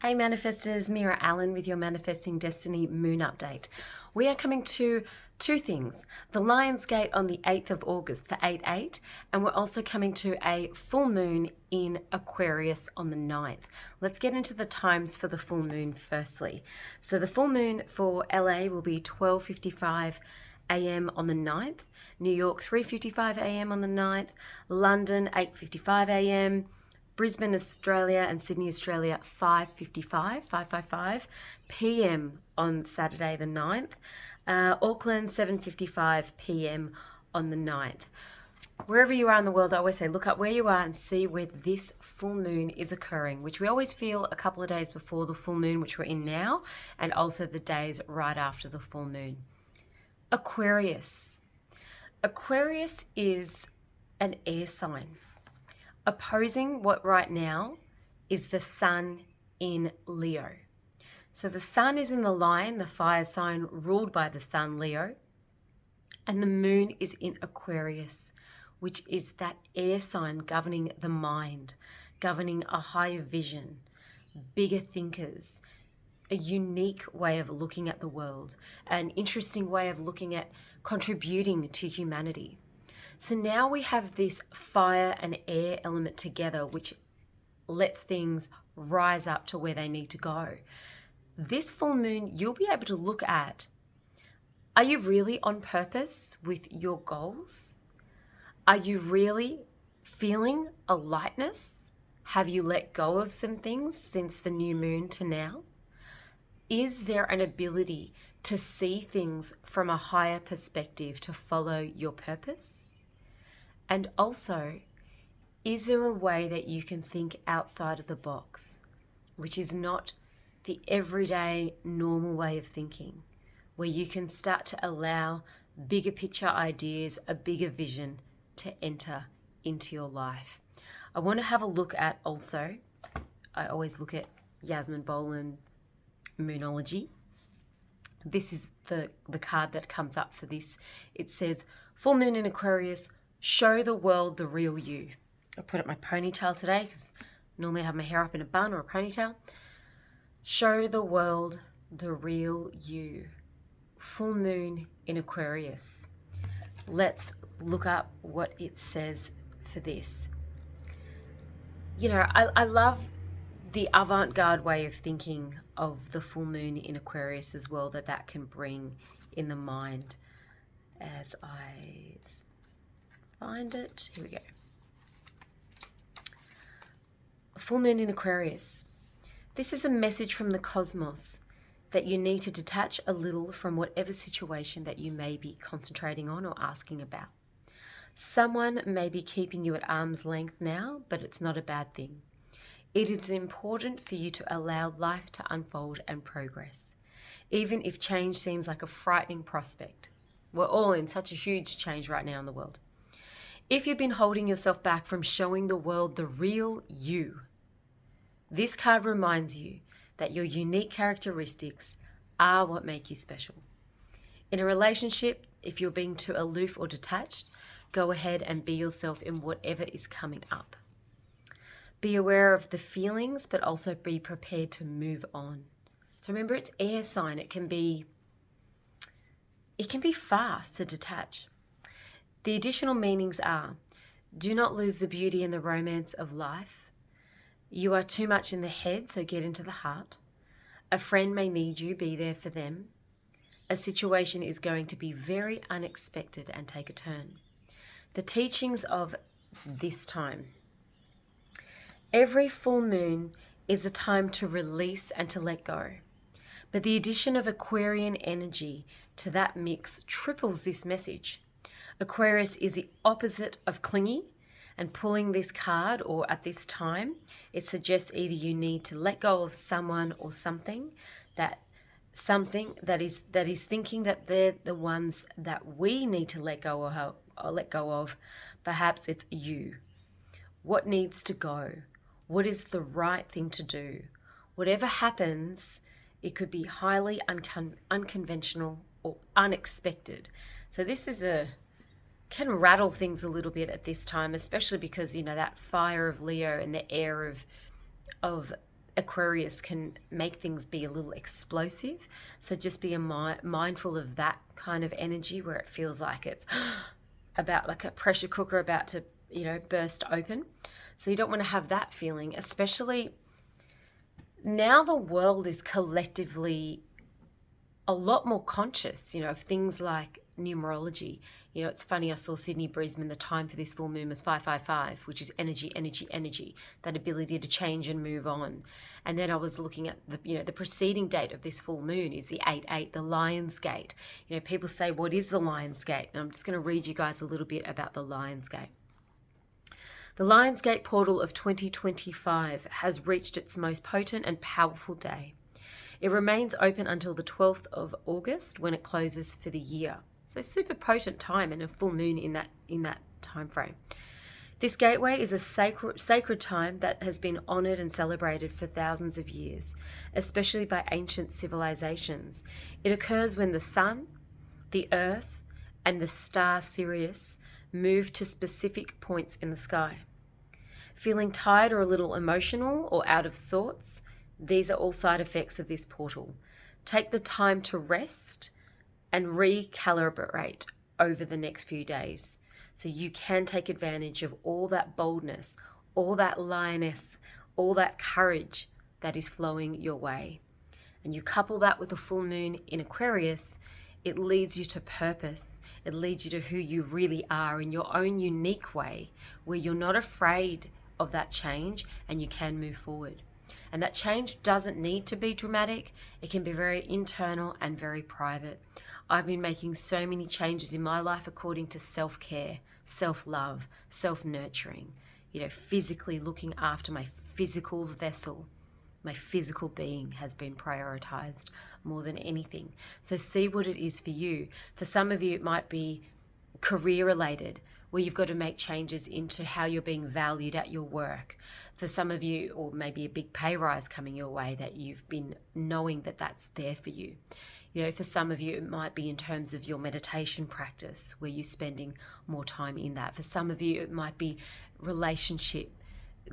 Hey manifestors, Meera Allen with your Manifesting Destiny Moon update. We are coming to two things. The Lionsgate on the 8th of August, the 8-8, and we're also coming to a full moon in Aquarius on the 9th. Let's get into the times for the full moon firstly. So the full moon for LA will be 12:55 a.m. on the 9th, New York 3:55 a.m. on the 9th, London 8:55 a.m., Brisbane, Australia and Sydney, Australia, 5:55 p.m. on Saturday the 9th. Auckland, 7:55 p.m. on the 9th. Wherever you are in the world, I always say look up where you are and see where this full moon is occurring, which we always feel a couple of days before the full moon, which we're in now, and also the days right after the full moon. Aquarius. Aquarius is an air sign. Opposing what right now is the Sun in Leo. So the Sun is in the Lion, the fire sign ruled by the Sun, Leo, and the Moon is in Aquarius, which is that air sign governing the mind, governing a higher vision, bigger thinkers, a unique way of looking at the world, an interesting way of looking at contributing to humanity. So now we have this fire and air element together, which lets things rise up to where they need to go. This full moon, you'll be able to look at, are you really on purpose with your goals? Are you really feeling a lightness? Have you let go of some things since the new moon to now? Is there an ability to see things from a higher perspective to follow your purpose? And also, is there a way that you can think outside of the box, which is not the everyday normal way of thinking, where you can start to allow bigger picture ideas, a bigger vision to enter into your life? I want to have a look at also, I always look at Yasmin Boland Moonology. This is the card that comes up for this. It says, full moon in Aquarius, show the world the real you. I put up my ponytail today because normally I have my hair up in a bun or a ponytail. Show the world the real you. Full moon in Aquarius. Let's look up what it says for this. You know, I love the avant-garde way of thinking of the full moon in Aquarius as well, that can bring in the mind. As I find it, here we go. Full moon in Aquarius. This is a message from the cosmos that you need to detach a little from whatever situation that you may be concentrating on or asking about. Someone may be keeping you at arm's length now, but it's not a bad thing. It is important for you to allow life to unfold and progress, even if change seems like a frightening prospect. We're all in such a huge change right now in the world. If you've been holding yourself back from showing the world the real you, this card reminds you that your unique characteristics are what make you special. In a relationship, if you're being too aloof or detached, go ahead and be yourself in whatever is coming up. Be aware of the feelings, but also be prepared to move on. So remember, it's air sign. It can be fast to detach. The additional meanings are, do not lose the beauty and the romance of life. You are too much in the head, so get into the heart. A friend may need you, be there for them. A situation is going to be very unexpected and take a turn. The teachings of this time. Every full moon is a time to release and to let go. But the addition of Aquarian energy to that mix triples this message. Aquarius is the opposite of clingy, and pulling this card, or at this time, it suggests either you need to let go of someone or something that is thinking that they're the ones that we need to let go of. Perhaps it's you. What needs to go? What is the right thing to do? Whatever happens, it could be highly unconventional or unexpected. So this can rattle things a little bit at this time, especially because, you know, that fire of Leo and the air of Aquarius can make things be a little explosive. So just be mindful of that kind of energy where it feels like it's about like a pressure cooker about to, burst open. So you don't want to have that feeling, especially now the world is collectively a lot more conscious, of things like numerology. It's funny, I saw Sydney Brisbane, the time for this full moon was 555, which is energy, energy, energy, that ability to change and move on. And then I was looking at the preceding date of this full moon is the 8/8, the Lionsgate. People say, what is the Lionsgate? And I'm just going to read you guys a little bit about the Lionsgate. The Lionsgate portal of 2025 has reached its most potent and powerful day. It remains open until the 12th of August when it closes for the year. So super potent time and a full moon in that time frame. This gateway is a sacred time that has been honored and celebrated for thousands of years, especially by ancient civilizations. It occurs when the sun, the earth, and the star Sirius move to specific points in the sky. Feeling tired or a little emotional or out of sorts? These are all side effects of this portal. Take the time to rest and recalibrate over the next few days so you can take advantage of all that boldness, all that lioness, all that courage that is flowing your way. And you couple that with a full moon in Aquarius, it leads you to purpose. It leads you to who you really are in your own unique way, where you're not afraid of that change and you can move forward. And that change doesn't need to be dramatic. It can be very internal and very private. I've been making so many changes in my life according to self-care, self-love, self-nurturing, physically looking after my physical vessel. My physical being has been prioritized more than anything. So see what it is for you. For some of you, it might be career related, where you've got to make changes into how you're being valued at your work. For some of you, or maybe a big pay rise coming your way that you've been knowing that that's there for you. For some of you, it might be in terms of your meditation practice, where you're spending more time in that. For some of you, it might be relationship,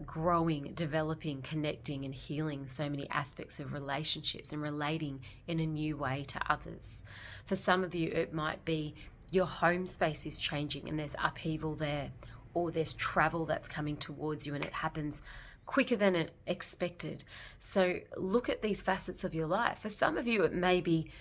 growing, developing, connecting and healing so many aspects of relationships and relating in a new way to others. For some of you, it might be your home space is changing and there's upheaval there, or there's travel that's coming towards you and it happens quicker than expected. So look at these facets of your life. For some of you, it may be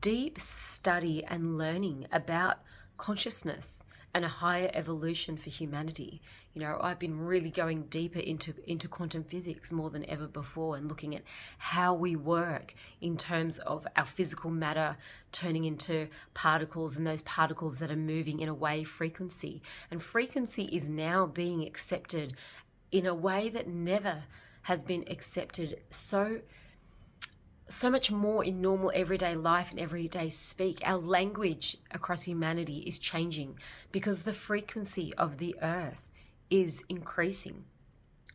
deep study and learning about consciousness and a higher evolution for humanity. I've been really going deeper into quantum physics more than ever before, and looking at how we work in terms of our physical matter turning into particles, and those particles that are moving in a wave frequency. And frequency is now being accepted in a way that never has been accepted so much more in normal everyday life and everyday speak. Our language across humanity is changing because the frequency of the earth is increasing.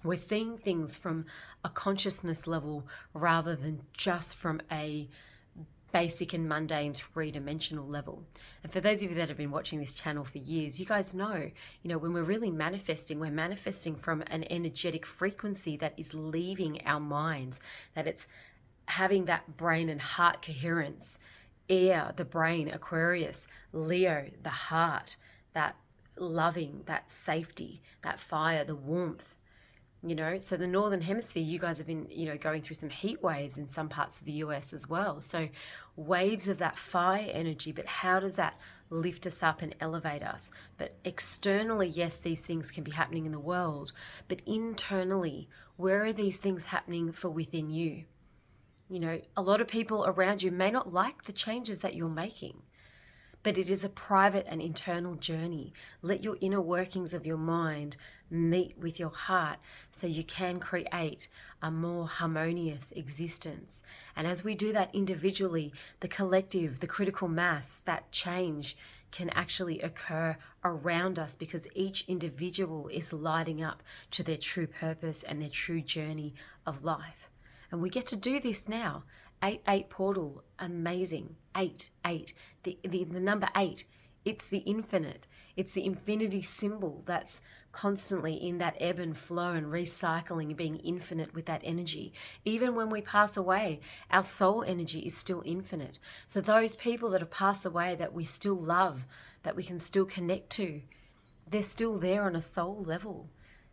We're seeing things from a consciousness level rather than just from a basic and mundane three-dimensional level. And for those of you that have been watching this channel for years, you guys know, when we're really manifesting, we're manifesting from an energetic frequency that is leaving our minds, that it's having that brain and heart coherence. Air, the brain, Aquarius, Leo, the heart, that loving, that safety, that fire, the warmth. So the northern hemisphere, you guys have been going through some heat waves in some parts of the US as well. So waves of that fire energy, but how does that lift us up and elevate us? But externally, yes, these things can be happening in the world, but internally, where are these things happening for within you? A lot of people around you may not like the changes that you're making, but it is a private and internal journey. Let your inner workings of your mind meet with your heart so you can create a more harmonious existence. And as we do that individually, the collective, the critical mass, that change can actually occur around us, because each individual is lighting up to their true purpose and their true journey of life. And we get to do this now. 8/8 portal, amazing. 8/8, the number 8, it's the infinite. It's the infinity symbol that's constantly in that ebb and flow and recycling and being infinite with that energy. Even when we pass away, our soul energy is still infinite. So those people that have passed away that we still love, that we can still connect to, they're still there on a soul level.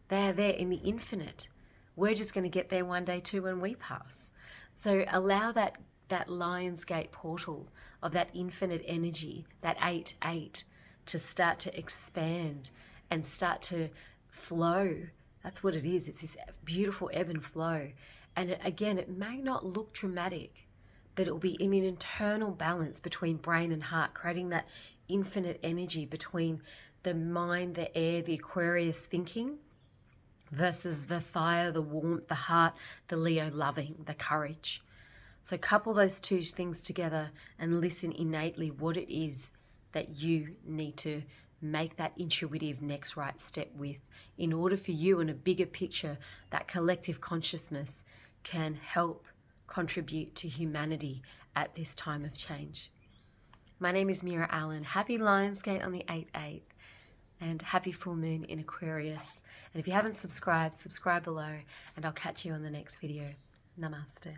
They are there in the infinite. We're just going to get there one day too when we pass. So allow that Lionsgate portal of that infinite energy, that 8-8, to start to expand and start to flow. That's what it is. It's this beautiful ebb and flow. And again, it may not look dramatic, but it will be in an internal balance between brain and heart, creating that infinite energy between the mind, the air, the Aquarius thinking, versus the fire, the warmth, the heart, the Leo loving, the courage. So couple those two things together and listen innately what it is that you need to make that intuitive next right step with, in order for you in a bigger picture, that collective consciousness can help contribute to humanity at this time of change. My name is Meera Allen. Happy Lionsgate on the 8/8 and happy full moon in Aquarius. And if you haven't subscribed, subscribe below, and I'll catch you on the next video. Namaste.